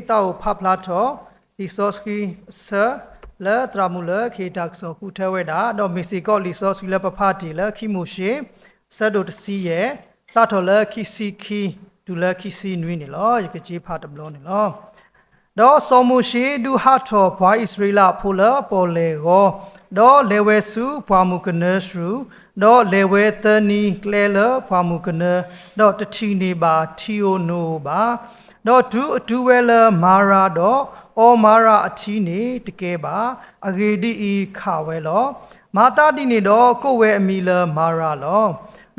เต้าพับลาทอลิซอสกีเซและตรามุลเคดักโซคูเทเวดาดอเมซิโกลิซอสกีและปะพาติและคิมูเชซาโดตซีเยซาทอและคิซิคีดูและคิซินวินิลอยกจีพาตบลอนิลอดอสมุเชดูฮัทอพวาอิสราเอลพูลปอเลโกดอเลเวสูพวามุกเนสูดอเลเวเตนีเคลเลพวามุกเนดอตทีเนบาทิโอโนบาดอดูเวลมาราดอมาราอทีเนตเกบาอเกดีอีขาวเวลอมาตาดินีดอโกเวอมีลมาราลอ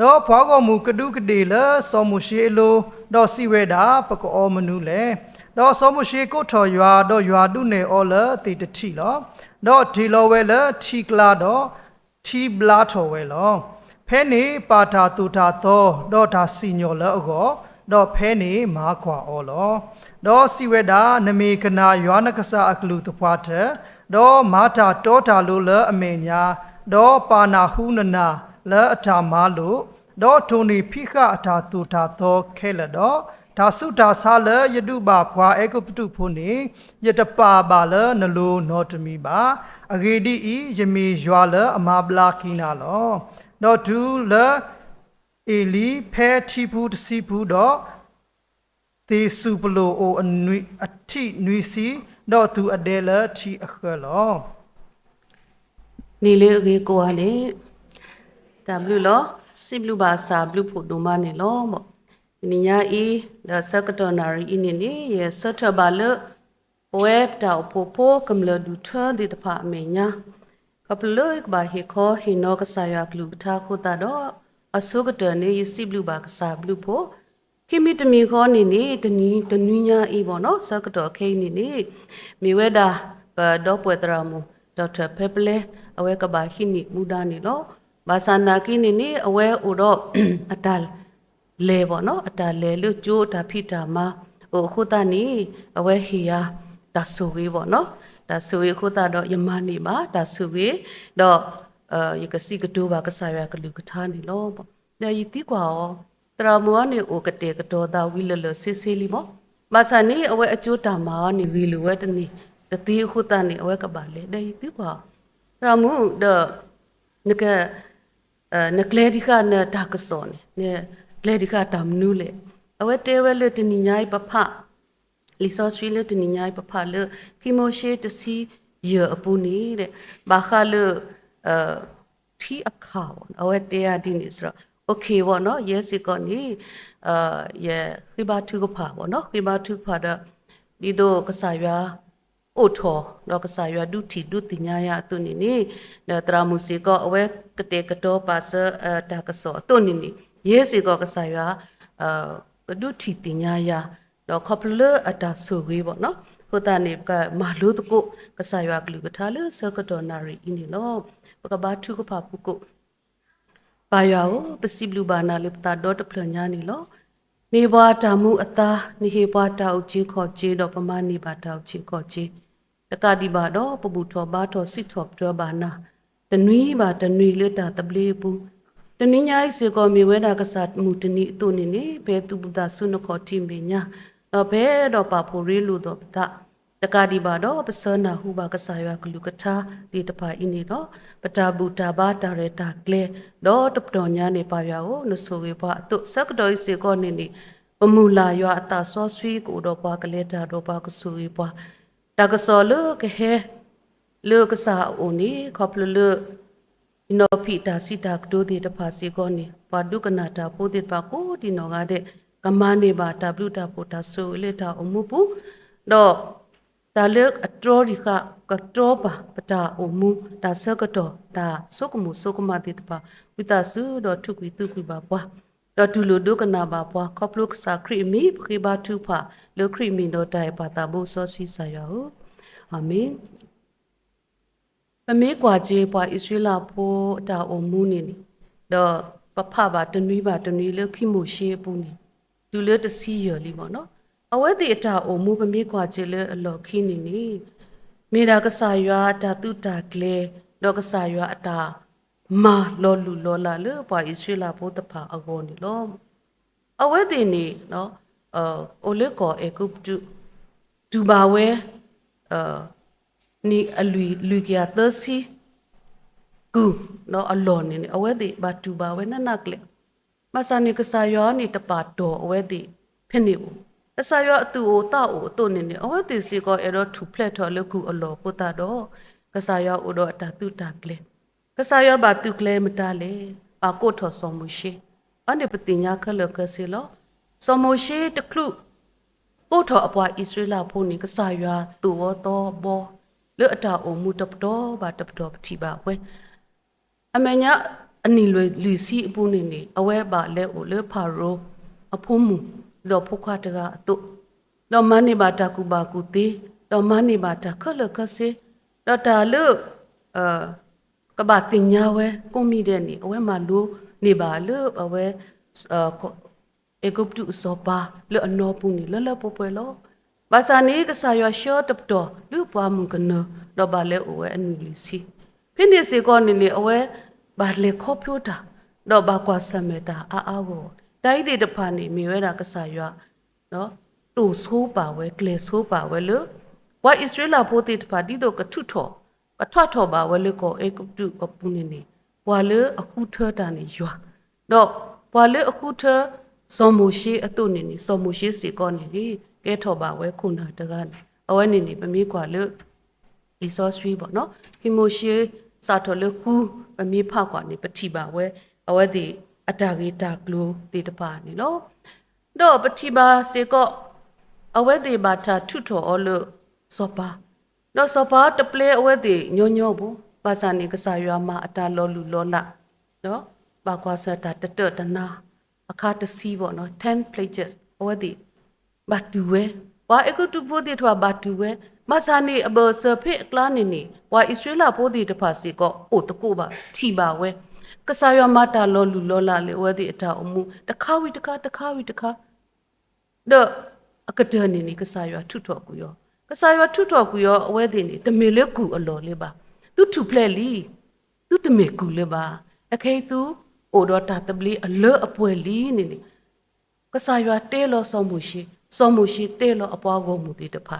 ดอพวากมูกดูกเดลสมุเชโลดอสิเวดาปะกอมนูเลดอสมุเชโกทอยาดอยาดุเนอเลติตทีลอดอทีโลเวลทีกลาดอทีบลาทอเวลอเพนีปาทาตุทาโตดอทาสิญอลอโกดอเพนีมาควาออลอดอสิเวดานเมกนายานกษาอักลุตพวาเทดอมาทาโตทาลุลอเมญาดอปานาหูนนาและอัตามาลุดอโทนีพิฆาอัตาตุทาโตเคลดอทาสุทาซาเลยดูบาพวาเอกุปตุพุนียตปาบาเลนลูโนตมีบาอเกดีอียมีจวาเลอมาบลาคีนาลอดอดูเลเอลีเพทิพูตสิพูดอเตสุปโลโออนุอธินุยซีดอตูอเดลทีอเคลอนี่เลยเกโกะเลตามลูลอสิบลูบาซาบลูผู้ดูมาเนี่ยลอบอกนี่ยาอีเดอะเซกตอนารีอินนี่เยสเทบาเลเว็บดาวโพโพกำเลดูเธอดิตพาเมียกับเลยบาเฮคอฮินอกสายากลูกทาคุตาดออสุกเตนี่ยสิบลูบากซาบลูโพคิมิตมีข้อนี่ตนี้ยาอีบอนอเซกตอเคนี่มีเวดาดอปเวตรามูดอกเตอร์เพเปเลเอาไว้กับบาฮินิมูดานี่ลอบาซานากินี่เอาไว้อุดออัตาลเลบอนออัตาเลลุจูตาพิตามาโอคุตานี่เอาไว้เฮียตาสุวีบอนอตาสุวีคุตาดอยมานี่บาตาสุวีดอยกสิกตูบากษายากลุกทานี่ลอบเดี๋ยวยี่ตีกว่าตรามัวนี่โอกเตกตอดาวิลเลเซลิมอบาซานี่เอาไว้อจูตามานี่วิลเวตนี่ตะตีขุตานี่เอาไว้กับบาเลได้ตีกว่ารามูเดนกนกเลดิกาเนตากสอนเนี่ยเลดิกาตามนูเลเอาไว้เตเวลตนิญายปะพะลิซอสฟิลตนิญายปะพะเลคิโมเชตซีเยอปูนีเดบาคาเลที่อักขาวเอาไว้เตียดินิสระโอเควะเนาะเยสิก่อนนี้เยคิบาทุกพาวะเนาะคิบาทุกพาดดีโดกษายาโอทอดอกสายดูทีดูติญาตุนี่เดตรามุสิก็เอาไว้กเตกโตปัสตากสอตุนี่เยสิก็กษายดูทีติญาดอกคอปเลอตาสุวีบ่เนาะพุตานี่ก็มาลุตกุกษายกลุกทาเลเซกตอนารีอินี่เนาะปกบาทุกพาปุกุปายาวปสิบลูบานาลิปตาดอตเพลญานี่เนาะနေဘာတာမှုအသားနေဟေဘာတာဥချေခေါ်ချေတော့ပမာနေဘာတာဥချေခေါ်ချေတကတိဘာတော့ပပူထောဘာထောစစ်ထောပတော်ဘာနာတနွီဘာတနွီလတာတပလေးဘူးတနည်းညာစေကောမြေဝဲတာကစားမှုတနည်းအတုနေနေဘဲသူပတာဆုနခေါ်တိမေညာတော့ဘဲတော့ပါဖို့ရေးလို့တော့တကတိဘာတော့ပစနာဟုဘာကစားရကလူကထာဒီတဖာအင်းနေတော့ပတာဘူတာဘာတာရတာကလေတော့တပတော်ညာနေပါရအောင်နဆိုဝေဘာအတုစကတော်စေကောနေနေပမူလာရအတာဆောဆွေးကိုတော့ပါကလေတာတော့ပါကဆူဝေဘာတကစောလကဟဲလေကစားအိုနေခေါပလလอินอพิตาสิตากดูดีตภาษีก่อนนี่ปาดุกนาตาโพติปาโกดินอกาเดกมาเนบาตาบลุตาโพตาโซเลตาอมุปุดอตาเลิกอัตรอดิกะกะตรอปะปตาอมุตาเซกะตอตาโซกมุโซกมาติตปาวิตาสุดอทุกวิตุกุบาปะดอตุลุดุกนาบาปะคอปลุกสาคริมีปริบาทุภาเลคริมีโนไดปาตาโบโซสวิสายาอาเมนปเมกว่าเจปว่าอิสราเอลโพดาอมูนี่ดอปะพะบาตนุยบาตนุยเลခိโมเชปูนี่ดูเลตซียลีบ่เนาะเอาไว้ติตาอมูปเมกว่าเจเลอลอခိนี่เมดากษายาตาตุตาเกเลดอกษายาตามาลอลุลอลาเลปว่าอิสราเอลโพตพาอโกนี่ลอเอาไว้ตินี่เนาะโอเลกอเอกุปตุ တူပါဝဲနီအလူကရသစီကူနော်အလော်နေအဝဲဒီဘာတူပါဝဲနနကလေမဆာနေကစားယောနေတပါတော်အဝဲဒီဖြစ်နေဘူးအစာယောအတူအိုတာအိုအတုနေနေအဝဲဒီစီကောအဲ့တော့ထူဖလက်တော်လကူအလော်ကိုတာတော့ကစားယောအိုတော့အတာတူတာကလေကစားယောဘာတူကလေမတာလေပါကိုထော်ဆောင်မရှိအနေပတိညာခလကစီလောဆောင်မရှိတခုကိုထော်အပွားဣသရေလဖို့နေကစားယောတူဝတော့ဘောလေအတာအိုမူတပတော်ဘာတပတော်ပတိပါဝဲအမညာအနီလူစီအပူနေနေအဝဲပါလဲအိုလေဖာရိုအဖုံးမူလောဖုခါတကအတုလောမနိဘာတာကူဘာကူတေလောမနိဘာတာခလကစေလောတာလုကဘာတင်ညာဝဲကွန်မီတဲ့နေအဝဲမှာလူနေပါလုအဝဲအေဂုပ်တုစောပါလောအနောပူနေလလပပွဲလောဘာသာနေကစားရရှော့တပ်တော်လူပွားမှုကနလောပါလဲအဝဲအနူလီစီဖိနေစေကောနေနေအဝဲဘာလေခေါပလိုတာတော့ဘာကွာစမေတာအာကိုတိုင်းဒေတဖာနေမြေဝဲတာကစားရနော်တူဆိုးပါဝဲကလေဆိုးပါဝဲလို့ဝါဣသရေလပိုတိတဖာဒီတော့ကထုထောကထွတ်ထောပါဝဲလို့ကိုအေကုတုအပူနေနေဝါလေအခုထတာနေရွာတော့ဝါလေအခုထစောမိုရှိအတုနေနေစောမိုရှိစေကောနေလေကဲထောပါဝဲခုနာတကားအဝဲနေနေပမေးကွာလို့ဒီဆော့စထရီပေါ့နော်ကိမိုရှိစာထောလို့ခုပမေးဖောက်ကွာနေပတိပါဝဲအဝဲဒီအတာဂေတာကလိုတေတပါနေလို့တော့ပတိပါစေကောအဝဲဒီဘာသာထုထောအလို့စောပါတော့စောပါတပလေအဝဲဒီညောညောဘူးပါစာနေကစားရွာမှာအတာလောလူလောလာနော်ဘာကွာစတာတတတနာအခါတစီပေါ့နော်10 pages အဝဲဒီဘတ်တူဝဲဝါအကုတူဖို့ဒီထွာဘတ်တူဝဲမဆာနေအဘောဆဖိကလာနေနေဝါဣသရေလဖို့ဒီတဖာစီကောအိုတကိုပါထီပါဝဲကစားရမတာလောလူလောလာလေဝဲဒီအတာအမှုတခါဝီတခါတော့အကဒနေနေကစားရထုထော်ကူရောကစားရထုထော်ကူရောအဝဲဒီနေတမေလေကူအလော်လေးပါသူထူဖလက်လီသူတမေကူလေးပါအခေသူအိုတော့တာတပလီအလောအပွဲလီနေနေကစားရတဲလောဆောမှုရှိတဲလောအပွားကုန်မှုဒီတဖာ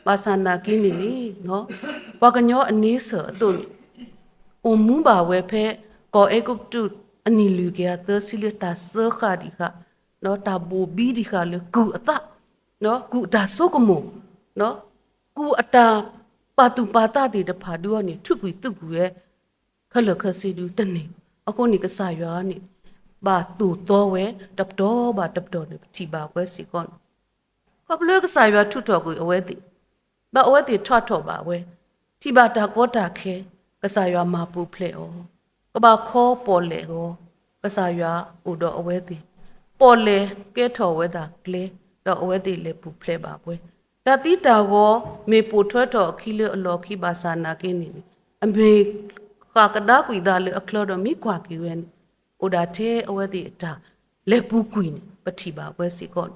ပါစနာကင်းနေနေနော်ဘာကညောအနည်းဆောအတုံအုံမူပါဝဲဖဲကောအေကုတ်တုအနီလူကရသစီလတာဆောခါဒီခနော်တာဘူဘီဒီခလေကူအတနော်ကူတာဆောကမိုနော်ကူအတာပါတူပါတာဒီတဖာဒူကနေထုကွီတုကူရဲ့ခလခစီဒူတနေအခုနေကစားရွာနေဘာတူတော့ဝဲတပ်တော်နေတီပါဝဲစီကွန်ကပလကစားရွာထုတော်ကိုအဝဲတိဘာအဝဲတိထွတ်တော်ပါဝဲတီပါတာကောတာခဲကစားရွာမှာပူဖလေဩကဘာခေါ်ပေါ်လေဟောကစားရွာဥတော်အဝဲတိပေါ်လေကဲထော်ဝဲတာကလေတော့အဝဲတိလေပူဖလေပါဝဲတတိတာကောမေပူထွတ်တော်ခီလအလော်ခီဘာစာနာကင်းနေအမေခါကဒါကွေဒါလေအခလော်တော်မိကွာကီဝဲဥဒါသေးအဝဲတိအတာလေပူကွီပတိပါဝဲစီကော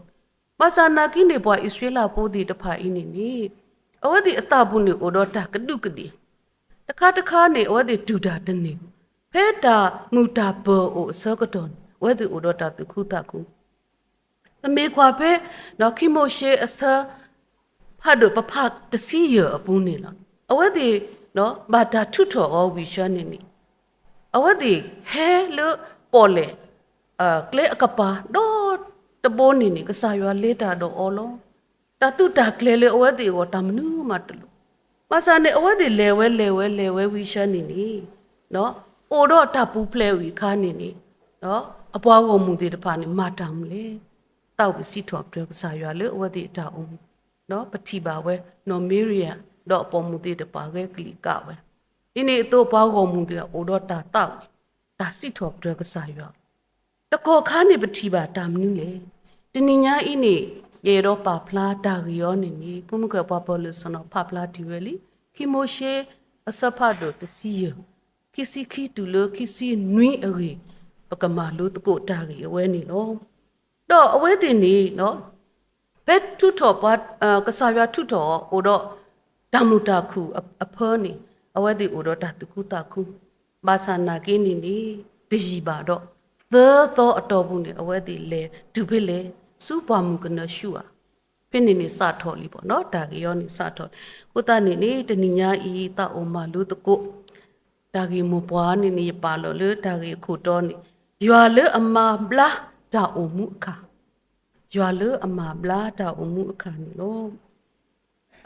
ဘာသာနာကိနေပွားဣသရေလပိုးဒီတဖာအင်းနေအဝဒီအတပုနေဩတော်တာကဒုကတိတခါနေဩဒီဒူတာတနေဖဲတာငူတာဘောဩဆောကတွန်ဝဲဒီဩတော်တာတခုတခုအမေခွာဖဲနော်ခိမိုရှေအဆဖတ်တော့ပဖတ်တစီရအပူနေလားအဝဒီနော်ဘာတာထုထောဩဝီရှနေနေအဝဒီဟဲလို့ပေါ်လေကလေအကပါတော့တပိုးနေကစားရွာလေးတာတော့အော်လုံးတတုတာကလေးလေအဝဲတီကိုတမနူးမတလူမဆာနေအဝဲတီလေဝဲဝီရှန်နေနီနော်အိုတော့တပူဖလဲဝီခါနေနီနော်အပွားကိုမူတီတဖာနေမတမ်လေတောက်ပစီထော့ပြကစားရွာလေအဝဲတီအတာအောင်နော်ပတိပါဝဲနော်မီရီယာတော့အပေါ်မူတီတပါခဲကလီကဝဲဒီနေ့တော့ပွားကိုမူတီအိုတော့တာတောက်တာစီထော့ပြကစားရွာတကောခါနေပတိပါတမ်နူးလေတနိညာဤနေရေတော့ပါဖလားတာရီယောနေနေဘုမကပပလစနဖဖလားဒီဝဲလီခိမိုရှေအစဖတ်တော့တစီယခိစီခိတူလခိစီနွိအရေပကမာလို့တကိုတာရီအဝဲနေလို့တော့အဝဲတင်နေနော်ဘက်ထုထော်ပတ်ကစားရထုထော်အိုတော့ဓမ္မတာခုအဖောနေအဝဲဒီအိုတော့တခုတခုဘာသာနာကင်းနေနေတကြီးပါတော့သောအတော်ဘူးနေအဝဲဒီလေဒုဖိလေစူပွားမှုကနရှူ ဖိနေနေစထော်လီပေါ့နော်ဒါကြီးရောနေစထော်ဥတနေနေတနိညာဤတာအိုမာလူတကုဒါကြီးမပွားနေနေပါလို့လေဒါကြီးခုတော့နေရွာလေအမဘလာဒါအိုမှုအခါရွာလေအမဘလာဒါအိုမှုအခါနေလို့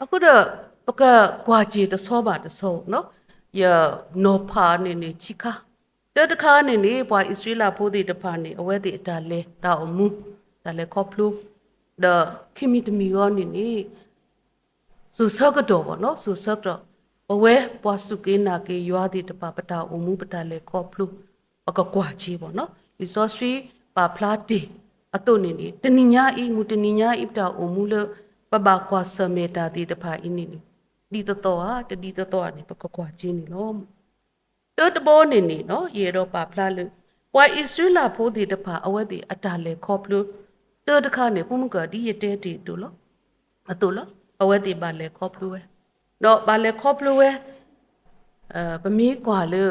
အခုတော့ပကကွာကြီးတဆောပါတဆောနော်ယနောဖာနေနေချိခါတခါနေနေပွားဣသရေလဖို့ဒီတဖာနေအဝဲဒီအတာလဲဒါအိုမှုဒါလဲခေါပလူthe kimit mioni ni su sakdo no su sakdo owe pasuke na ke yadi de papata umu patale koplu akakwa chi bo no isosri pa plati ato ni teninya I muteninya ipta umu le paba kwa sameta di de pha ini ni di to ha di to ni pakakwa chi ni no to bo ni no ye do pa pla le wa israela pho di de pha awe di atale kopluတခါနေပုံကဒီရတဲ့တီတူလို့အတူလို့အဝဲတီပါလေခေါပလူဝဲတော့ပါလေခေါပလူဝဲပမီးကွာလေ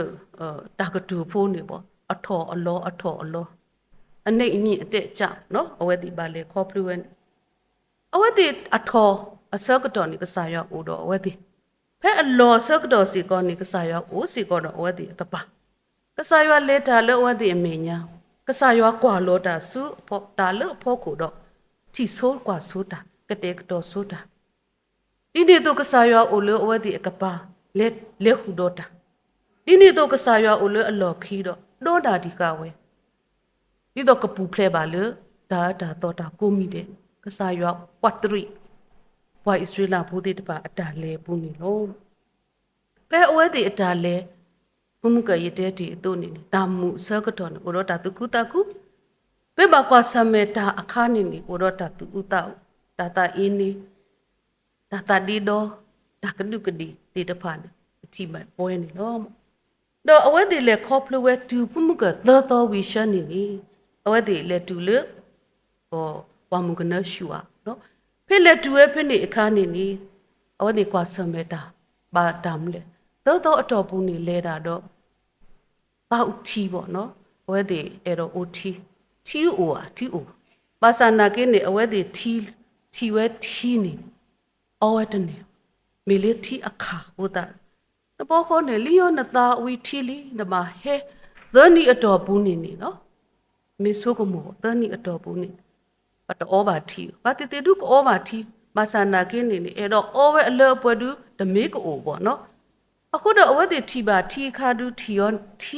တာကတူဖိုးနေပေါ့အထော်အလောအနေအမြင့်အတက်ကြနော်အဝဲတီပါလေခေါပလူဝဲအဝဲတီအထော်အစကတော်နေကစားရောက်ဦးတော့အဝဲတီဖဲအလောစကတော်စီကောနေကစားရောက်ဦးစီကောတော့အဝဲတီကပါကစားရလေတာလေအဝဲတီအမေညာကစားရွာကွာလို့တာစုဖို့တာလို့ဖို့ကိုတော့တီဆိုးကွာဆိုတာကတဲ့ကတော့ဆိုတာဒီနေ့တော့ကစားရွာအိုလို့အဝဲဒီအကပါလက်ခုတော့တာဒီနေ့တော့ကစားရွာအိုလို့အလော်ခီတော့တာဒီကဝဲဒီတော့ကပူဖလဲပါလို့ဒါတော့တာကိုမိတဲ့ကစားရွာဝတ်တရီဘွာဣသရေလဘူးဒီတပါအတားလဲပူနေလို့ပဲအဝဲဒီအတားလဲဘုံကရတဲ့တီအတုနေတာမှုစကတော့ကိုတော့တာသူကုတာကုပဲဘကွာစမေတာအခါနေကိုတော့တာသူဥတာတာအင်းနေတာဒီတော့တာကဒုကဒီတေတဖာနေအတိမပွဲနေလို့တော့အဝဲဒီလေခေါပလဝဲတူဘုံကသောဝီရှန်နေအဝဲဒီလေတူလေဟောဝါမကနရှူอ่ะနော်ဖိလေတူရဲ့ဖိနေအခါနေအဝဲဒီကွာစမေတာဘာတမ်လေတော့အတော်ပူနေလဲတာတော့ပေါက်ထီပေါ့နော်အဝဲဒီအဲ့တော့ OT TO ပါစနာကိနေအဝဲဒီထီဝဲထီနေအဝဲတနေမေလေထီအခါဟိုတာတဘောခေါ်နေလီယောနတာဝီထီလီနမဟဲဇာနီအတော်ပူနေနော်မေဆိုကမောဇာနီအတော်ပူနေပတ်တော့ဘာထီဘာတေတေဒုကောဘာထီပါစနာကိနေအဲ့တော့အဝဲအလောပွဒုဓမေကိုပေါ့နော်အခုတော့အဝတ်တွေထီပါထီခါဒူထီ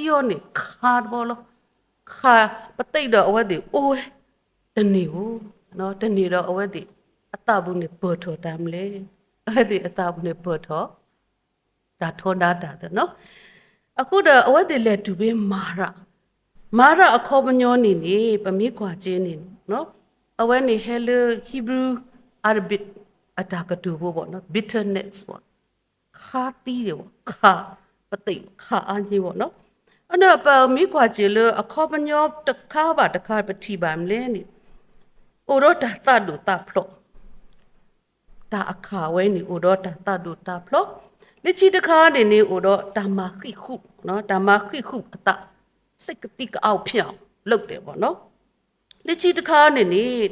ယောနေခါဘောလို့ခါပတိတ်တော့အဝတ်တွေအိုးတနေဘူးနော်တနေတော့အဝတ်တွေအတဘူးနေပေါ်ထော်တမ်းလေအဲ့ဒီအတဘူးနေပေါ်ထော်ဒါထော်တာတဲ့နော်အခုတော့အဝတ်တွေလက်တူပေးမာရအခေါ်မညောနေပမိခွာချင်းနေနော်အဝဲနေဟဲလဟီဘရူအာရဘစ်အတာကတူဘောပေါ့နော် bitterness ပေါ့ခါတီးတယ်ပေါ့ခါပသိခါအကြီးပေါ့နော်အဲ့တော့ပမိခွာချေလအခေါ်ပညောတခါပါတခါပတိပါမလဲနိအိုရောတာတဒုတာဖလောတာအခါဝဲနိအိုရောတာတဒုတာဖလောလက်ချီတခါနေအိုရောတာမခိခုနော်တာမခိခုအတစိတ်ကတိကအောက်ဖြောင်းလုပ်တယ်ပေါ့နော်လက်ချီတခါနေ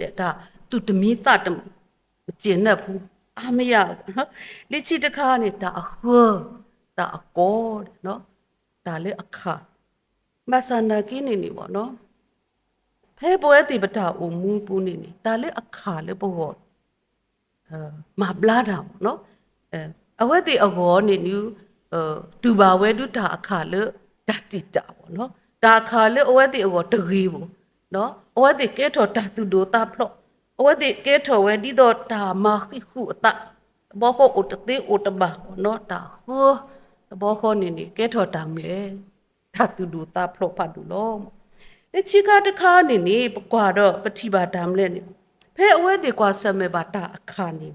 တဲ့ဒါသူတမီတတမကျင်납ဘူးအမရနော်လက်ချီတခါနေတာအခုတာအကောနော်ဒါလေအခါမဆန္ဒကင်းနေပေါ့နော်ဖဲပွဲတိပတာအုံမူပူနေဒါလေအခါလေပေါ့မဘလာတာနော်အဝဲတိအကောနေနူတူပါဝဲဒုတာအခါလေဓာတိတာပေါ့နော်ဒါအခါလေအဝဲတိအကောတကြီးပေါ့နော်အဝဲတိကဲထော်တာသူဒိုတာဖလော့အဝဲတိကဲထော်ဝဲဒီတော့တာမခိခုအတဘောကိုဥတတိဥတဘာနော်တာဟိုဘောခေါနေကဲထော်တမ်းလေတာသူဒူတာဖလောဖတ်ဒူလောလက်ချီကတခါနေပကွာတော့ပတိပါတမ်းလေဖဲအဝဲဒီကွာဆမေပါတာအခါနေ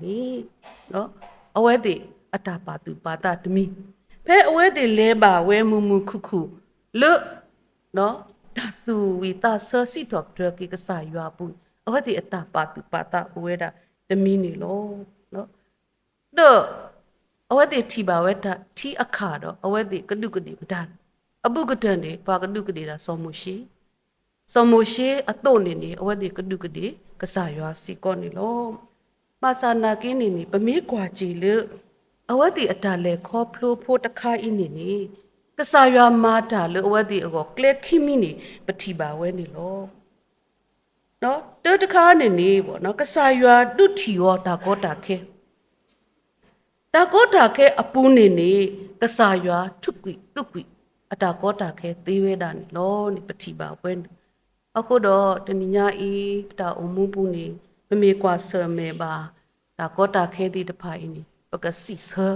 နော်အဝဲဒီအတာပါသူပါတာတမီဖဲအဝဲဒီလဲပါဝဲမူမူခုလွနော်တာသူဝီတာဆစီတော့တကီကစားရွာပူအဝဲဒီအတာပါသူပါတာဝဲတာတမီနေလောနော်တော့အဝဲတိထီပါဝဲတာထီအခါတော့အဝဲတိကဒုကတိပဒန်အပုကတန်နေပါကဒုကတိတာစောမရှိအတုနေနေအဝဲတိကဒုကတိကစားရွာစီကောနေလို့မ มาสานากินนี่ปะมีกว่าจีเลยเอาว่าดีอัตาเลคอพลูโพตะคาอินี่นี่ก็สายามาตาเลยเอาว่าดีก็เกล็ดขิมินี่ปฏิบาเวนี่โลเนาะเตตะคานี่บ่เนาะก็สายาดุทีวตาโกตาเคตาโกตาเคอปูนี่ก็สายาทุกวิตุกวิအတာကောတာခဲသေးဝဲတာနေလောနေပတိပါပွဲအခုတော့တဏညာဤတာအမှုပူနေမမေကွာဆာမေပါတာကောတာခဲတိတဖိုင်နေပကစီဆာ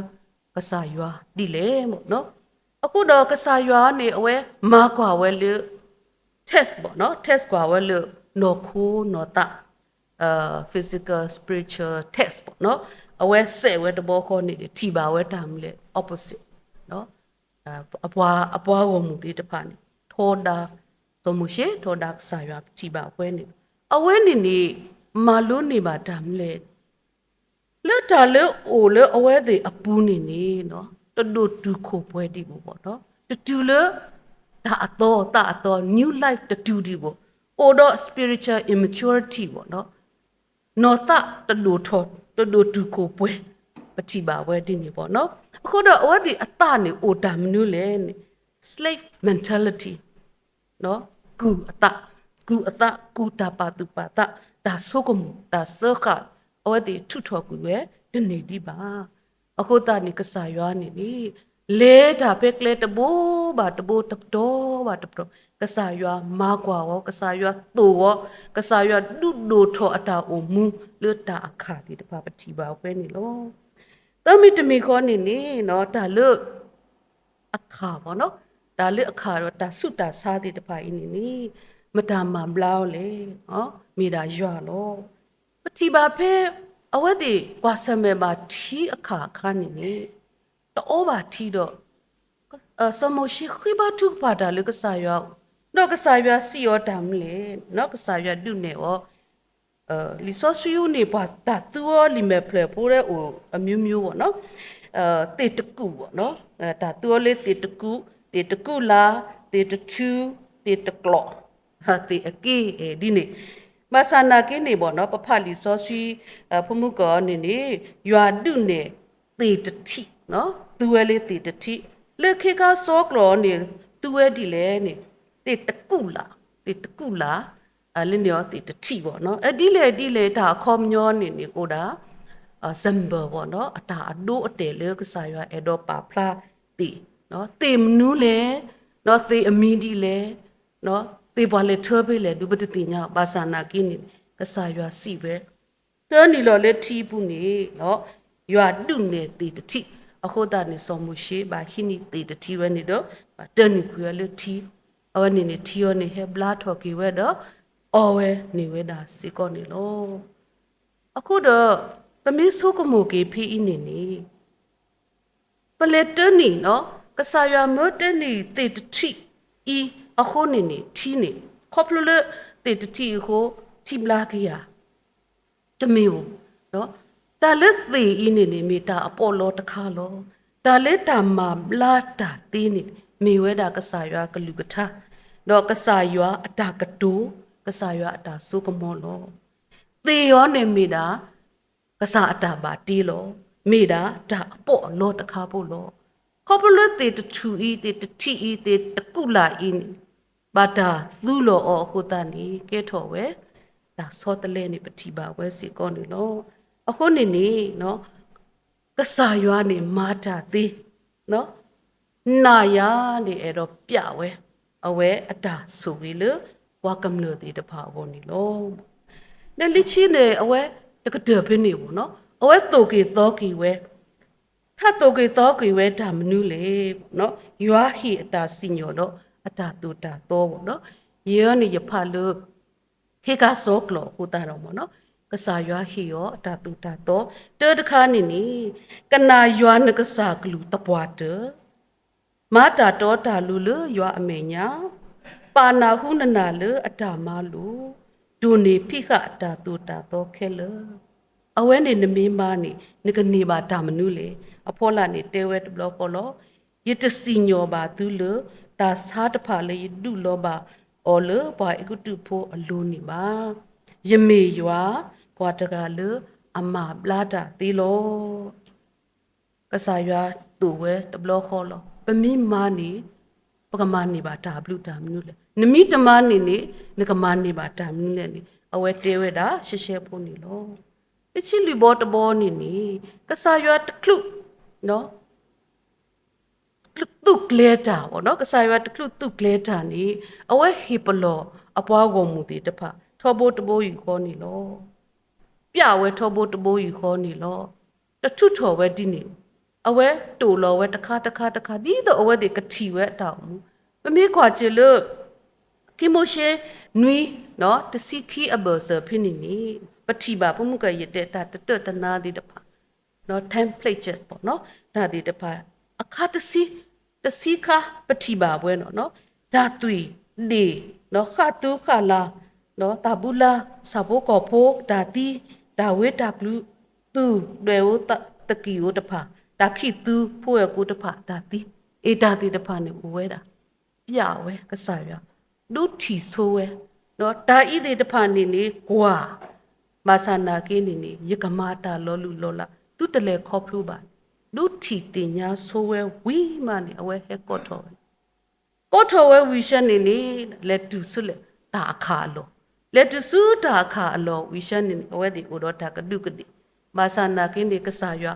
ကဆာယွာဒီလေမို့နော်အခုတော့ကဆာယွာနေအဝဲမာကွာဝဲလေ test ပေါ့နော် test ကွာဝဲလေနော်ခိုးနော်တာphysical spiritual test ပေါ့နော်အဝဲဆဲဝဲတဘောခေါ်နေတယ်ထီပါဝဲတာမလဲ opposite နော်အပွားဝမှုတိတဖာနေထောဒါသုံးမှုရှိထောဒါဆာရွာကြည်ပါဝဲနေအဝဲနေနေမာလို့နေပါတမ်းလေလက်တာလေအိုလေအဝဲတွေအပူးနေနေနော်တဒုတူခိုပွဲတိဘူးပေါ့နော်တူလေတာအတော် new life တူဒီပေါ့အိုတော့ spiritual immaturity ပေါ့နော်နော်တာတဒုထောတဒုတူခိုပွဲပတိပါဝဲတိနေပေါ့နော်အခုတော့ဝတ်ဒီအတနေအိုတာမနုလေ slave mentality နော်ကူအတကူတာပါတူပါတာဒါဆိုကမဒါဆောခဝတ်ဒီထုထောကူပဲဒီနေဒီပါအခုတာနေကစားရွာနေလေလေဒါပဲကလေတဘိုးပါတဘိုးတတော်ပါတတော်ကစားရွာမာကွာရောကစားရွာတူရောကစားရွာဒုဒိုထောအတာအိုမူလွတ်တာအခါဒီတပါပတိပါပဲနေလို့သမီတမီခေါ်နေနေနော်ဒါလို့အခါပေါ့နော်ဒါလို့အခါတော့ဒါစုတာစားတဲ့တပိုင်နေနေမတာမဘလောက်လေနော်မိတာရွာလို့ပတိပါဖဲအဝတ်ဒီကွာဆမေပါထီအခါခါနေနေတော့ဘာထီတော့စမရှိခိဘထုပါတာလေကစားရွာတော့ကစားရွာစီရောတမ်းလေနော်ကစားရွာဒုနေရောလီဆိုဆွေးနေပါတာသူောလီမဲဖလေပိုးတဲ့အမျိုးမျိုးပေါ့နော်တေတကူပေါ့နော်ဒါသူောလေးတေတကူလာတေတချူတေတကလောဟာတေအကေဒီနေမဆာနာကိနေပေါ့နော်ပဖလီဆိုဆွေးဖမှုကောနေနေရွာဒုနေတေတတိနော်သူဝဲလေးတေတတိလက်ခေကစောကလောနေသူဝဲဒီလေနေတေတကူလာလင်းရောတိတတိပေါ့နော်ဒီလေဒါခေါမညောနေနေကိုဒါဇမ်ဘာပေါ့နော်အတာအဒိုအတဲလေကစားရွာအဒေါ်ပါဖလာတိနော်တေမနူးလေနော်သေအမီဒီလေနော်သေဘလေထောပေးလေဒုပတတိညာဘာသာနာကိနေကစားရွာစီပဲတဲနီလော်လေထီပူနေနော်ရွာဒုနေတိတတိအခုတာနေစောမှုရှိဘာဟိနိတိတတိဝဲနေတော့တဲနီခွေလေထီအဝနေနေထီယောနေဟဲဘလာထော်ကီဝဲတော့အော်ဝဲနေဝဲတာစီကောနေလို့အခုတော့ပမေးဆိုးကမိုကေဖီအင်းနေပလက်တနီနော်ကဆာယမတနီတေတတိဤအခုနေထီနေခေါပလလတေတတိကိုထိမလာကရတမေကိုနော်ဒါလက်သေးအင်းနေမိတာအပေါ်လောတခါလောဒါလက်တာမလာတာတင်းနေမေဝဲတာကဆာယကလူကထာတော့ကဆာယအတာကတူကစားရွာအတာစုကမောလောသေရောနေမိတာကစားအတာပါတီးလောမိတာဒါအပေါ့လောတခါဖို့လောခေါပလွတ်တေတထူဤတေတတိဤတေတကုလာဤဘာတာသူ့လောအခုတန်ဒီကဲထော်ဝဲဒါစောတလဲနေပတိပါဝဲစီကောနေလောအခုနေနော်ကစားရွာနေမာတာသေးနော်နာယာနေအဲ့တော့ပြဝဲအဝဲအတာဆိုပြီးလို့ဝါကမလို့ဒီတဖာဘောနေလို့နေလိချင်းနေအဝဲတကတဲ့ဖင်းနေဘူးနော်အဝဲတိုကေတော့ကီဝဲထတ်တိုကေတော့ကီဝဲဒါမနုလေနော်ရွာဟီအတာစညောတော့အတာတူတာတော့ဘောနော်ယေနေရဖာလို့ခေကစောကလောကိုတာတော့ဘောနော်ကစားရွာဟီရောအတာတူတာတော့တဲတခါနေကနာရွာနကစားကလူတပွားတမာတာတော့တာလူလရွာအမေညာပါနာဟုနနာလအတာမလူဒုနေဖိခအတာတူတာတော့ခဲလအဝဲနေနမေးမနေကနေပါတာမနုလေအဖောလာနေတဲဝဲတဘလကောလောယတစီညောပါသူလတာစားတဖာလေဒုလောပါအော်လဘာအကုတုဖို့အလိုနေပါယမေရွာဘွာတကလ အမဘလာတာတီလောကစားရွာတူဝဲတဘလခေါ်လောပမိမာနီပကမာနီပါတာဘလူတာမနုလေနမိတမနီနေနကမာနီပါတာမနုလေနီအဝဲတဲဝဲတာရှေရှဲဖို့နီလောတချီလူဘောတဘောနီနီကစားရွာတkluနော်တုကလေတာဘောနော်ကစားရွာတkluတုကလေတာနီအဝဲဟီပလောအပွားကုန်မူတီတဖထောဘိုတဘိုယူခေါ်နီလောပြဝဲထောဘိုတဘိုယူခေါ်နီလောတထုထော်ဝဲဒီနီအဝဲတူလောဝဲတခါဒီတော့အဝဲဒီကတိဝဲတောက်မူပမေခွာချေလို့ကိမိုရှေနွီနော်တစီခီအဘောဆဖိနီနီပတိပါပမှုကရတဲ့တာတနာဒီတဖာနော် template just ပေါ့နော်ဒါဒီတဖာအခါတစီခါပတိပါပွဲနော်ဓာသွီဒီနော်ခါတူခါလာနော်တာဘူးလာစဘောကောဖိုးဒါတီဒါဝဲတာဘလူးသူတွေဝတကီဝတဖာဒါခိသူဖိုးရကိုတဖာဒါတီအေဒါတီတဖာနေဝဲတာပြဝဲကစားရဒုထီဆိုးဝဲနော်ဒါဤဒီတဖာနေနေကွာမာဆာနာကင်းနေနေယကမာတာလောလူလောလာသူတလေခေါ်ဖူးပါဒုထီတင်ညာဆိုးဝဲဝီမနေအဝဲဟဲကော့ထော်ဝဲဝီရှန်နေနေလက်တူဆုလက်တာအခါလောလက်တူစုတာအခါအလောဝီရှန်နေအဝဲဒီကိုတော့တာကဒုကတိမာဆာနာကင်းနေကစားရ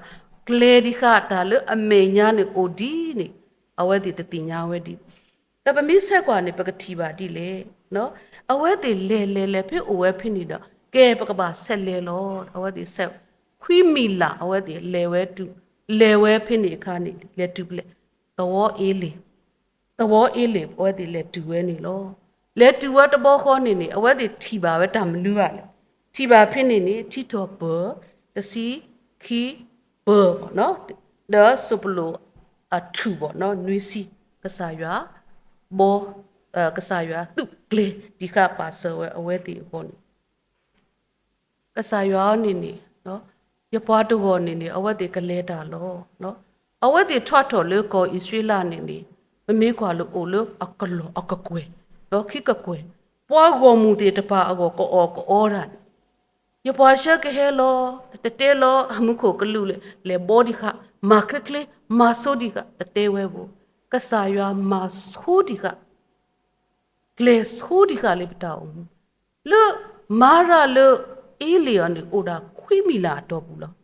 ကလေဒီခတာလအမေညာနေကိုဒီနေအဝဲဒီတတိညာဝဲဒီတပမိဆက်ကွာနေပကတိပါဒီလေနော်အဝဲဒီလဲဖြစ်အဝဲဖြစ်နေတော့ကဲပကပါဆက်လဲလောအဝဲဒီဆက်ခွီမီလာအဝဲဒီလဲဝဲတူလဲဝဲဖြစ်နေခါနေလဲတူလေသောအေးလေအဝဲဒီလဲတူဝဲနေလောလဲတူဝဲတဘောခေါ်နေအဝဲဒီထီပါပဲတာမလူရလေထီပါဖြစ်နေထီတော်ဘောတစီခီဘောနော်ဒါစပလိုအထူဘောနော်နွီစီကစားရွာဘောကစားရွာတုကလေဒီကပါဆဝဲအဝဲတီဘောကစားရွာနေနော်ရပွားတော့နေအဝဲတီကလဲတာလောနော်အဝဲတီထွတ်တော်လေကိုဣသရေလနေမမေးခွာလို့အိုလို့အကလောအကကွယ်တော့ခိကကွယ်ပွားကောမူတေတပါအကောကောရန်ยปอชะกะเฮโลตะเตโลหมุโคกลุเลบอดิคะมาคลิกมาโซดิกะตะเตเวโบกะสายามาโซดิกะเกลโซดิกะเลปตาอุเลมาราเลเอเลียนโอดาခွိမိလာတော့ဘူးလား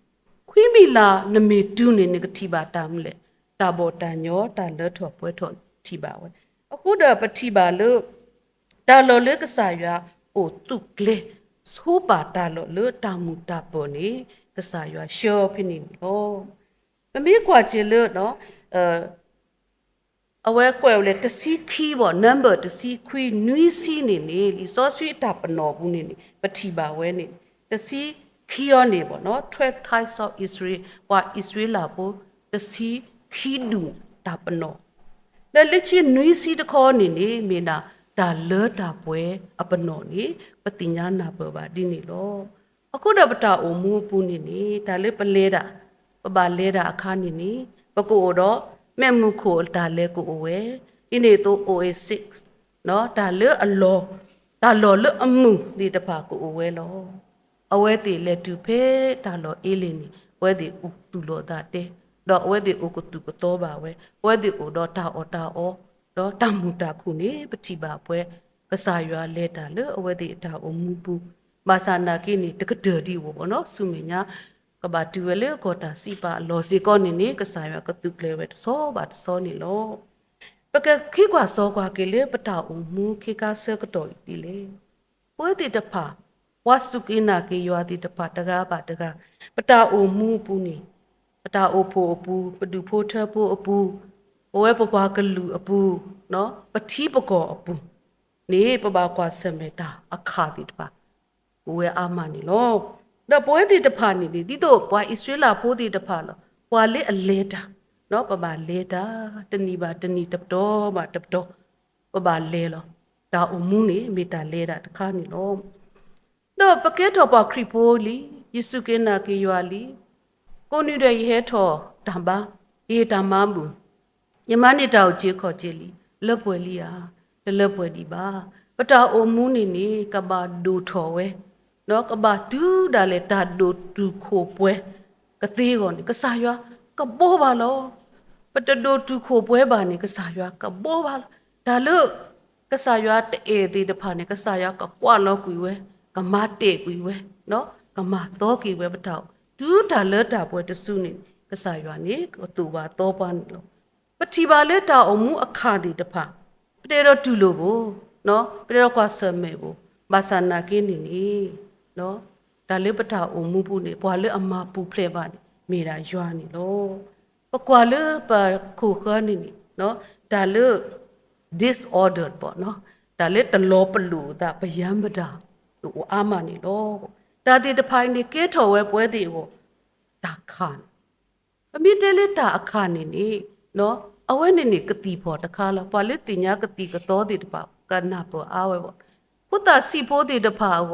ခွိမိလာနမေတူနေနကတိပါတာမလဲတာဘောတညောတာလထောပွဲထောတိပါဝဲအခုတော့ပတိပါလို့တာလောလေကစားရအိုတုကလေဆိုပါတာလို့လေတာမူတာပေါ်နေကစားရရှောဖြစ်နေလို့မမေးခွာချင်လို့နော်အဝဲကွယ်လေတစီခီပေါ့ number တစီခွီနွီစီနေနေလီစောဆွေတာပနော်ဘူးနေပတိပါဝဲနေတစီခီယောနေပေါ့နော်12 types of Israel ဝါ Israel လာဖို့တစီခီဒူတာပနော်လက်ချီနွီစီတခေါ်နေမေနာဒါလောတာပွဲအပနော်နေပတိညာနာပပါဒီနေလောအခုတော့ပတာအိုမူပူနေဒါလေပလဲတာပလဲတာအခါနေပကိုတော့မဲ့မှုခိုဒါလေကိုဝဲဒီနေတော့ OA6 နော်ဒါလေအလောဒါလောလအမှုဒီတပါကိုဝဲလောအဝဲတီလက်တူဖဲဒါလောအေးလင်းဝဲတီဥတူလောဒါတဲ့တော့ဝဲတီဥကတူကတော့ပါဝဲတီဥတော့တာအောတော့တမှုတာခုနေပတိပါပွဲကစားရွာလဲတာလေအဝဲတီတာအမှုပူမာဆာနာကိနေတကဒဒီဝဘောနော်စုမညာကဘာတူဝဲလေကိုတာစီပါလောစီကောနေကစားရွာကတုကလေဝဲသောဘာသောနေလောပကခိကွာသောကွာကေလေပတာအမှုခိကဆကတော်ဒီလေပွဲတီတဖာဝါစုကိနာကေယောတီတဖာတကားပါတကားပတာအမှုပူနေပတာအဖို့အပူပဒူဖို့ထဖို့အပူဝဲပပကလူအပူနော်ပတိပကောအပူနေပပကွာစမေတာအခါတီတဖာဝဲအာမနီလောတော့ပွဲတီတဖာနေဒီတော့ပွာဣဆွေလာဖိုးတီတဖာလောပွာလေအလေတာနော်ပပလေတာတဏီပါတဏီတပတော်ပါတပတော်ပပလေလောဒါအမှုနေမေတာလေတာတခါနေလောတော့ပကဲတော်ပါခရီပိုလီယေစုကေနာကေယွာလီကိုနိတဲ့ဟဲထောတံပါအေတမဘူးယမနိတောက်ကြီးခေါ်ကြလီလွတ်ပွဲလီယာတလွတ်ပွဲဒီပါပတာအမှုနေကဘာဒူထော်ဝဲ နော်ကဘာတူဒါလေတာဒိုတူခိုပွဲကတိကောနေကဆာရွာကဘောပါလောပတဒိုတူခိုပွဲပါနေကဆာရွာကဘောပါဒါလို့ကဆာရွာတေတေတဖာနေကဆာရွာကကွာလောကွီဝဲကမတေကွီဝဲနော်ကမတော့ကွီဝဲပတောက်ဒူဒါလတာပွဲတဆုနေကဆာရွာနေကတူပါတော့ပါနေလို့ပတိပါလက်တာအမှုအခါဒီတဖာပတေတော့တူလို့ကိုနော်ပတေတော့ကွာဆမဲကိုဘာသာနာကင်းနေနေနော်ဒါလေးပတာအုံမှုဘူးနေဘွာလေးအမပူဖလဲပါနေမိတာရွာနေလို့ပကွာလေးပခုခနေနေနော်ဒါလေး disordered ပေါ့နော်ဒါလေးတလောပလူဒါပယံပဒါဟိုအာမနေလို့ဒါတိတဖိုင်းနေကဲထော်ဝဲပွဲတီကိုဒါခါအမိတဲလေးတာအခါနေနေနော်အဝဲနေနေကတိဖို့တခါလာပါလေးတင်ညာကတိကတော့တီတပါကနာပေါ်အားဝဲပေါ့พุตตาสีโพติตะพาโก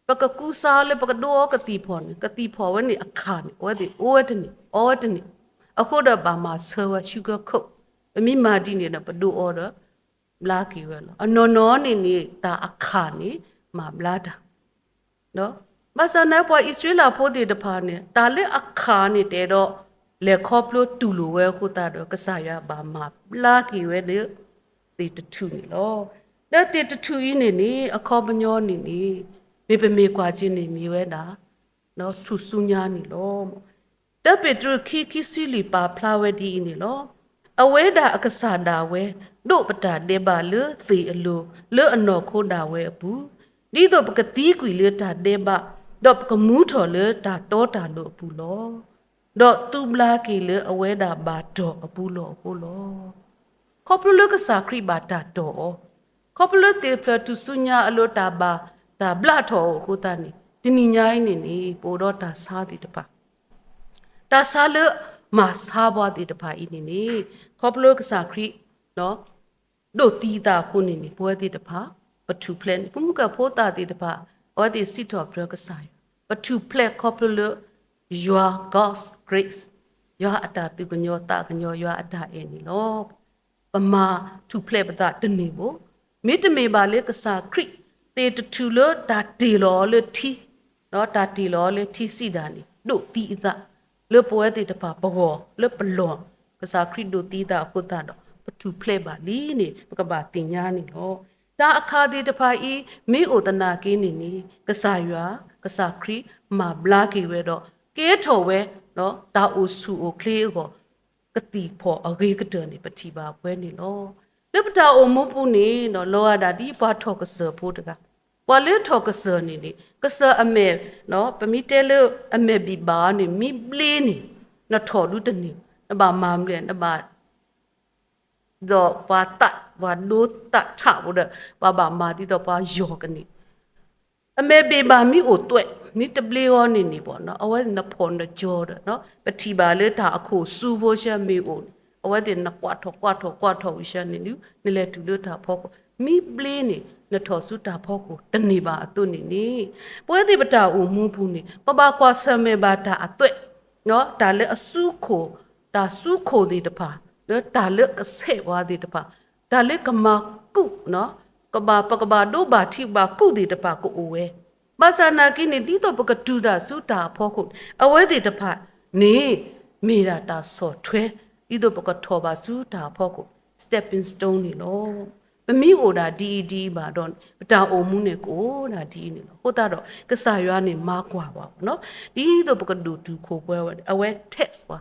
ปะกะกูซาเลปะกะโดกะติพอนี่กะติพอวะนี่อะคานี่โอติโอวะตนี่โอวะตนี่အခုတော့ဘာမှာဆောဝရှုဂါခုတ်အမိမာဒီနေတော့ဘဒူအော်တော့လာကီဝဲလောအနော်နော်နေနေတာအခါနေမှာဘလာတာနော်မဆနာပွားဣသရေလဖို့တဲ့တဖာနေတာလေအခါနေတဲတော့လေခေါပလို့တူလိုဝဲခုတာတော့ကဆာရဘာမှာဘလာကီဝဲတဲ့တေတထူနေလောလက်တေတထူကြီးနေအခေါ်ပညောနေမေပမေကွာချင်းနေမြွဲတာနော်ထူဆူညာနေလောတပ်ပေတရခိစီလီပါဖလာဝဲဒီနေလောအဝဲတာအကဆာတာဝဲတို့ပတာတေပါလေသေအလိုလေအနော်ခိုးတာဝဲအပူဒီတော့ပကတိကွီလေတာတေပါတော့ပကမူးထော်လေတာတောတာလို့အပူလောတော့သူဘလာကီလေအဝဲတာဘာတော့အပူလောဟိုလောခေါပလူကစာခရိဘာတာတော့ခေါပလူတေဖလတူဆုညာအလိုတာဘာတာဘလာထော်ကိုတာနေဒီနိညာင်းနေပိုတော့တာစားတိတပါတာစားလေမစားဘွားတိတပါဤနေခေါပလူကစာခရိနော်တို့တီတာခုနေပွဲတိတပါပထူပလန်ပုမကဖိုတာတိတပါအော်ဒီစီတော်ပရကဆိုင်ပထူပလက်ခေါပလူyour God's grace your အတာသူကညောတာကညော your အတာအဲနီလောပမာထူပလက်ပတာတနေဖို့မိတမေပါလေကစာခရိတေတထူလတာတီလောလေထီနော်တာတီလောလေထီစီတာနေတို့တီအသာလေပွဲတေတပါဘောလေပလောကစာခရိတို့တီတာခုတာတော့ပထူပလက်ပါလီနေပကပါတင်ညာနေလောဒါအခါဒီတဖာဤမိဩတနာကင်းနေကဆာရွာကဆာခရိမာဘလာကီဝဲတော့ကဲထော်ဝဲနော်ဒါအိုဆူအိုကလေးကိုကတိဖို့အဂေကတနေပတိပါပွဲနေလောလပတာအိုမပူနေနော်လောရတာဒီပွားထော်ကဆဖို့တကပွာလေထော်ကဆနေကဆအမေနော်ပမီတဲလအမေဘီဘာနေမိပလေးနေနော်ထော်လူတနေနဘာမမ်လေနဘာတော့ပွာတတ်ပွာဒုတတ်ထဘူးတဲ့ဘာဘာမာဒီတော့ပွာယောကနေအမေဘေဘာမီအိုတွဲမိတပလီယောနေပေါ့နော်အဝဲနဖွန်ဒဂျော်နော်ပတိပါလေတာအခုစူဖို့ရှမီအိုအဝဲတင်နကွာထောရှနေနူနလေတူလို့တာဖို့မိပလီနေနထောစုတာဖို့ကိုတနေပါအတုနေပွဲတိပတာဦးမူဘူးနေပပကွာဆမေဘာတာအတွဲနော်ဒါလေအစုခိုဒါစုခိုဒီတဖာနော်ဒါလေကဆေဝါဒီတဖာဒါလေကမကုနော်ကဘာပကဘာဒိုဘာတိဘာကုဒီတဖာကိုဝဲဘာသာနာကိနေဒီတော့ပကတူတာစုတာဖို့ခုအဝဲဒီတဖာနေမိရာတာဆော့ထွဲဒီတော့ပကထောပါစုတာဖို့ခု stepping stone နေလောပမိအိုတာဒီပါတော့ပတာအုံမှုနဲ့ကိုတာဒီနေလောဟုတ်တာတော့ကဆာရွာနေမာကွာပါနော်ဒီတော့ပကဒူတူခိုပွဲအဝဲ text ပါ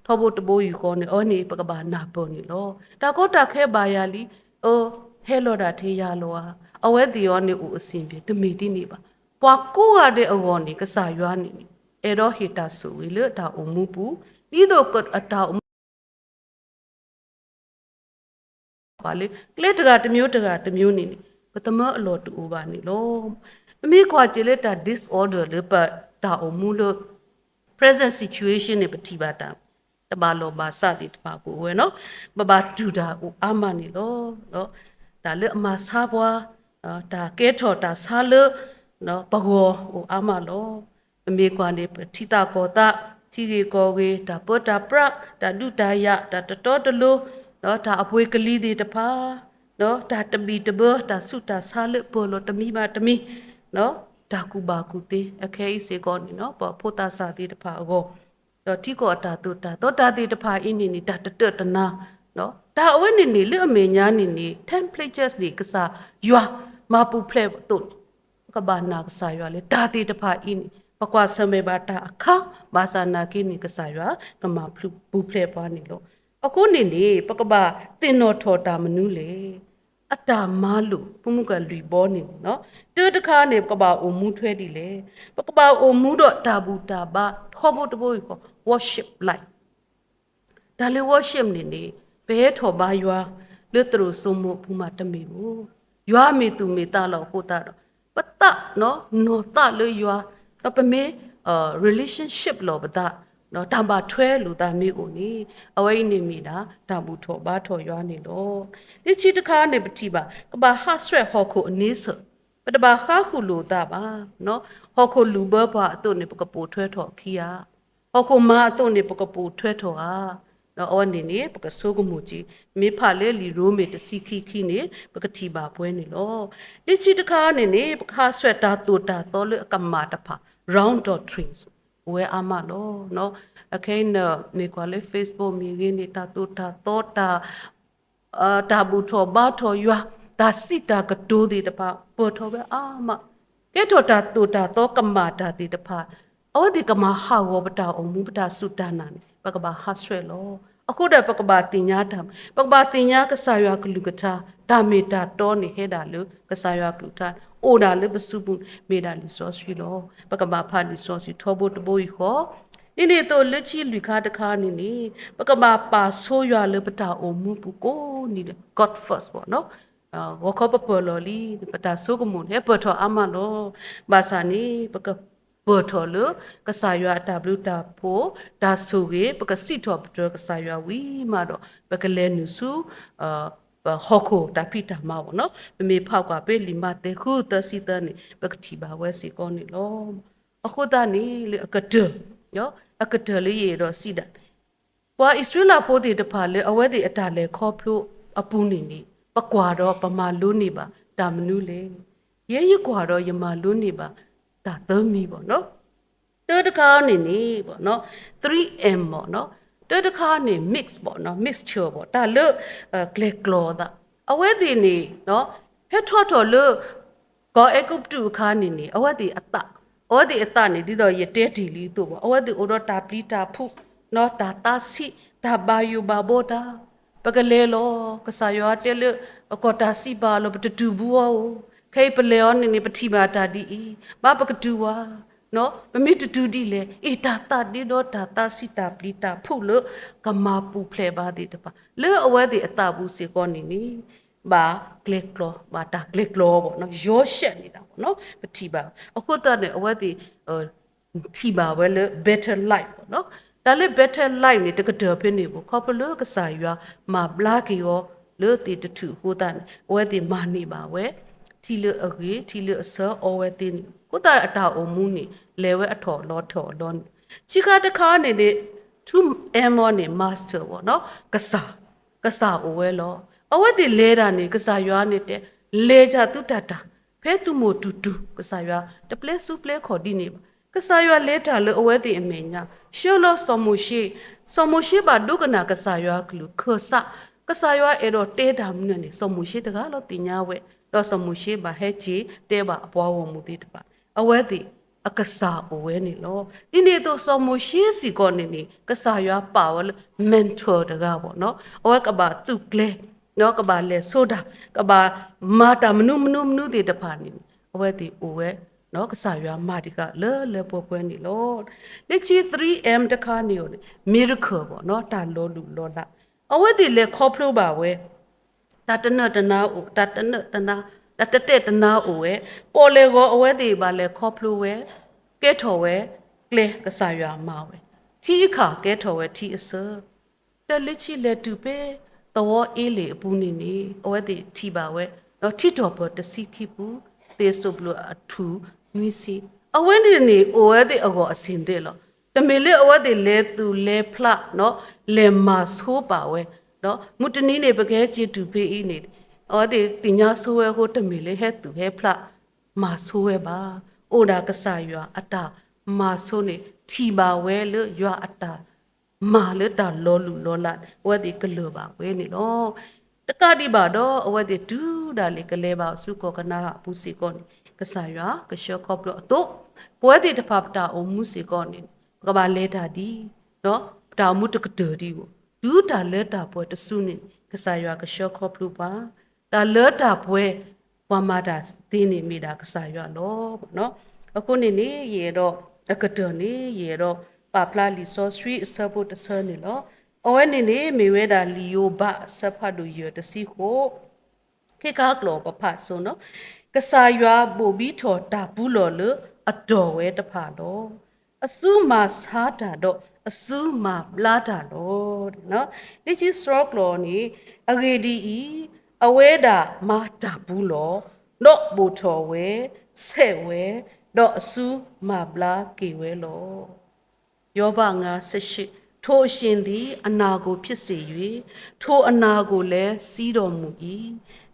ထောဖို့တဘိုးယူခေါ်နေအော်နေပကဘာနာပေါ်နေလောတာကိုတာခဲပါရလီအိုဟဲလောတာထေးရလောအဝဲတီရောနေဦးအစင်ပြေတမီတိနေပါပွားကိုရတဲ့အကောနေကဆာရွာနေအဲ့တော့ဟီတာဆူဝီလတာအမှုပူဒီတော့ကအတာပါလေကလက်တကတမျိုးနေပတမအလောတူပါနေလောအမေကွာကြလေတာ disorder လေပတ်တာအမှုလို့ present situation နေပတိပါတာတဘာလောဘာစတိတပါကိုဝဲနော်ဘဘာဒူတာဦးအာမနေလောနော်ဒါလေအမစားပွားဒါကဲထော်တာဆာလနော်ပဂောဟိုအမလောအမေကွာနေထိတာကောတာချီရီကောဝေဒါပတာပရဒါဒုတာယဒါတတော်တလူနော်ဒါအပွေကလေးတွေတဖာနော်ဒါတမီတဘဒါဆုတာဆာလပေါ်လို့တမီပါတမီနော် ဒါကူပါကူတေအခဲဤစေကောနေနော်ပဖိုတာစာတိတဖာကိုတော့တိကောတာတုတာတော့တာတိတဖာအင်းနေဒါတတနာနော်ဒါအဝဲနေနေလွအမေညာနေနေ templates ဒီကစားရွာမပူဖလဲတုတ်ကဘာနာကစားရွာလေတာတိတဖာအင်းပကွာဆမေဘာတာအခါဘာသာနာကိနေကစားရွာကမဖလူပူဖလဲပွားနေလို့အခုနေနေပကဘာတင်တော်ထော်တာမနူးလေအတာမားလို့ဘုမှုကလူပေါ်နေနော်တွတခါနေပကဘာအုံမှုထွဲဒီလေပကဘာအုံမှုတော့တာဘူးတာဘာထောဖို့တဘိုးကို worship like ဒါလေ worship နေနေဘဲထော်ဘာရွာလွတ်တရစုံမှုဘုမတမီဘူးရွာမေသူမေတာလောက်ကိုတာတော့ပတနော်နောတလေရွာတော့ပမေrelationship လို့ပတာနော်တံပါထွဲလူသားမျိုးကိုနေအဝိနေမိတာတံဘူးထော်ဘာထော်ရွာနေလို့ဒီချီတခါနေပတိပါကဘာဟာဆွဲဟောခုအနေစပတဘာခါခုလူသားပါနော်ဟောခုလူဘဘအတုနေပကပူထွဲထော်ခီယာဟောခုမအတုနေပကပူထွဲထော်ဟာနော်အော်နေနေပကဆိုးကမှုကြီးမေဖလေလီရိုးမေတစီခီခီနေပကတိပါပွဲနေလို့ဒီချီတခါနေနေပခါဆွဲတာတူတာတော်လေကမာတဖာ round doctrines ဝဲအမလို့နော်အခင်းနေကွာလေ Facebook မြေကြီးနေတာတူတာတော့တာတာဘူးထောဘာထောရွာဒါစစ်တာကတိုးဒီတပါပေါ်ထောပဲအာမကဲထောတာတူတာတော့ကမာတာဒီတဖာအော်ဒီကမာဟာဝပတာအုံမူပတာစုတနာနေပကဘာဟာဆွဲလို့အခုတပကဘာတင်ညာတာပကဘာတင်ညာကဆာရွာကလူကတာဒါမေတာတော်နေဟဲတာလူကဆာရွာကလူတာအိုဒါလေပစုဘူးမေဒါလီဆောဆွီလို့ပကဘာဖာလီဆောဆွီထောဖို့တဘိုးဟောဒီနေ့တော့လက်ချီလူခါတခါနေနေပကဘာပါဆိုးရွာလေပတာအုံမူပူကိုနေ God first ပေါ့နော်ဝခပပလော်လီပတာဆုကမုန်ဟဲပထောအမလောဘာစာနီပကပေါ်ထော်လကဆာရွာတာဘလူတာဖိုဒါဆုကေပကစီထော်ပတကဆာရွာဝီမာတော့ပကလဲနုစုဟောခိုတာဖိတာမောနော်မေဖောက်ကပဲလီမတေခုတစီတနေပကတိပါဝဲစီကောနေလောအခုတနေလေအကတယောအကတလေးရတော့စီတာဝါဣစရလာဖိုဒီတဖာလေအဝဲဒီအတာလေခေါ်ဖလို့အပူနေနေပကွာတော့ပမာလူနေပါတာမနုလေရဲရကွာတော့ယမလူနေပါဒါသမီးပေါ့နော်တိုးတခါနေနေပေါ့နော် 3M ပေါ့နော်တိုးတခါနေ mix ပေါ့နော် mixture ပေါ့ဒါလို့glycol ဒါအဝဲဒီနေနော်ဟက်ထော်တော်လို့ကောအကုပ်တူခါနေနေအဝဲဒီအတအော်ဒီအတနေဒီတော့ရတဲဒီလီတို့ပေါ့အဝဲဒီအော်တော့တာပလီတာဖုနော်ဒါတာစီဒါဘာယူဘာဘောတာပကလေလောကဆာယောတဲလအကောတာစီပါလောပတတူဘူးဟောခေပလေောနေနေပတိမာတာဒီဘာပကတူဝါနော်မမီတူဒီလေအေတာတာဒီတော့တာတာစီတာပလီတာဖုလို့ကမာပူဖလေပါဒီတပါလေအဝဲဒီအတဘူးစေကောနေနေဘာဂလစ်ကလောဘာတာဂလစ်ကလောပေါ့နော်ရောရှက်နေတာပေါ့နော်ပတိပါအခုတည်းအဝဲဒီထိပါဝဲလေ better life ပေါ့နော်ဒါလေ better life နေတကတော်ဖြစ်နေဘူးခေါပလို့ကစားရွာမဘလာကီရောလို့တီတထူဟိုတန်ဝဲဒီမာနေပါဝဲထီလအဂေထီလအစောအဝဲတင်ကိုတာအတာအုံမူနေလေဝဲအထော်လောထော်လောချိခါတခါနေနေ2M နေ master ပေါ့နော်ကစားအဝဲလောအဝဲဒီလဲတာနေကစားရွာနေတဲ့လဲကြသူတတာဖဲသူမိုတူတူကစားရွာတပလက်စုပလက်ခေါ်ဒီနေပါကစားရွာလဲတာလို့အဝဲဒီအမေညာရှောလောဆော်မရှိပါဒုကနာကစားရွာကလူခေဆာကစားရွာအဲ့တော့တဲတာမနဲ့ဆော်မရှိတကားလို့တင်ညာဝဲတော့ဆော်မရှိပါဟဲချီတဲပါအပွားဝမှုတိတပါအဝဲဒီအကစားအဝဲနေလို့ဒီနေ့တော့ဆော်မရှိစီကောနေနေကစားရွာပါဝဲ mentor တကားပေါ့နော်အဝဲကပါသူကလဲနော်ကပါလဲဆိုတာကပါမာတာမနုတေတဖာနေအဝဲဒီအဝဲနော်ကစားရွာမာဒီကလဲပွဲနေလို့လက်ချီ 3M တခါနေလို့ miracle ပေါ့နော်တာလောလူလောလာအဝဲဒီလဲခေါ်ဖလို့ပါဝဲတာတနတနာအိုတာတနတနာတာတတဲ့တနာအိုဝဲပေါ်လေကိုအဝဲဒီပါလဲခေါ်ဖလို့ဝဲကဲထော်ဝဲကလဲကစားရွာမာဝဲထီခါကဲထော်ဝဲထီအစတလက်ချီလဲတူပဲတော့အေးလေအပူနေနေအဝဲဒီထီပါဝဲတော့ထီတော်ပေါ်တစီခိပူတေဆုဘလအထူမြီစီအဝဲဒီနေအဝဲဒီအကောအစင်တဲ့လို့တမေလေအဝဲဒီလဲသူလဲဖလာနော်လဲမဆိုးပါဝဲနော်မုတနီးနေပကဲချီတူဖေးအင်းနေအော်ဒီတင်ညာဆိုးဝဲကိုတမေလေဟဲသူဟဲဖလာမဆိုးဝဲပါ အိုဒါကဆာရွာအတာမာဆိုနေထီပါဝဲလေရွာအတာမာလေတာလောလူလောလာဝဲဒီကလောပါဝဲနေလောတကတိပါတော့အဝဲဒီဒူးဒါလေကလေးပါစုကောကနာပူစီကောနေကဆာရွာကရှောကောပလို့အတော့ပွဲဒီတဖပတာအုံမှုစီကောနေကဘာလဲတာဒီနော်တာမှုတကတူဒီကိုဒူးတာလဲတာပွဲတဆုနေကဆာရွာကရှောကောပလို့ပါတာလဲတာပွဲဝါမာတာတင်းနေမိတာကဆာရွာလောနော်အခုနေနေရေတော့အကတော်နေရေတော့ပါပလာလီဆိုစထရီဆပ်ဖို့တဆနေလောအဝဲနေနေမေဝဲတာလီယိုဘဆပ်ဖတ်လို့ရတစီကိုခေကာကလောပဖတ်ဆိုနော်ကဆာရွာဘူဘီထော်တာဘူးလော်လအတော်ဝဲတဖာတော့အစုမာစားတာတော့အစုမာပလာတာတော့နော်ဒီချီစထရော့ကလောနေအဂေဒီအီအဝဲတာမာတာဘူးလောတော့ဘူထော်ဝဲဆဲ့ဝဲတော့အစုမာပလာကေဝဲလောယောဘငါ18ထိုအရှင်သည်အနာကိုဖြစ်စေ၍ထိုအနာကိုလည်းစီးတော်မူ၏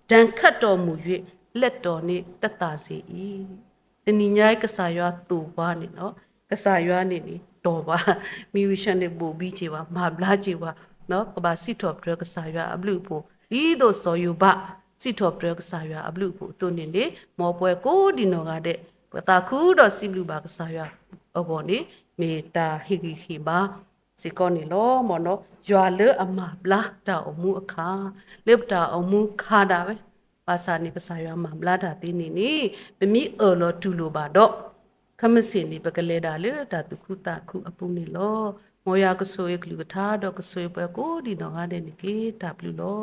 ဒဏ်ခတ်တော်မူ၍လက်တော်နှင့်တက်တာစေ၏တဏိညာကဆာရွာတူပါနေနော်ကဆာရွာနေနေတော်ပါမီဝရှင်နေဘူဘီချေပါမာဘလာချေပါနော်ကဘာစီတော်ပရကဆာရွာအဘလူဖို့ဤတို့စောယူပါစီတော်ပရကဆာရွာအဘလူဖို့တုန်နေလေမောပွဲကိုဒီနော်ကတဲ့ပတာခုတော့စီဘလူပါကဆာရွာအဘောနေမေတာဟိဂီခိဘာစီကောနေလောမောနော်ရွာလေအမဘလာတာအမှုအခါလေပတာအမှုခါတာပဲပါစာနေကဆာရွာမှာဘလာတာတင်းနေနေမမီအော်လောတူလိုပါတော့ခမစင်နေပကလေတာလေတာတခုတာခုအပူနေလောမောရကဆိုရကလူကထားတော့ကဆိုရပွဲကိုဒီတော့ငါတဲ့နေကေတာဘလူလော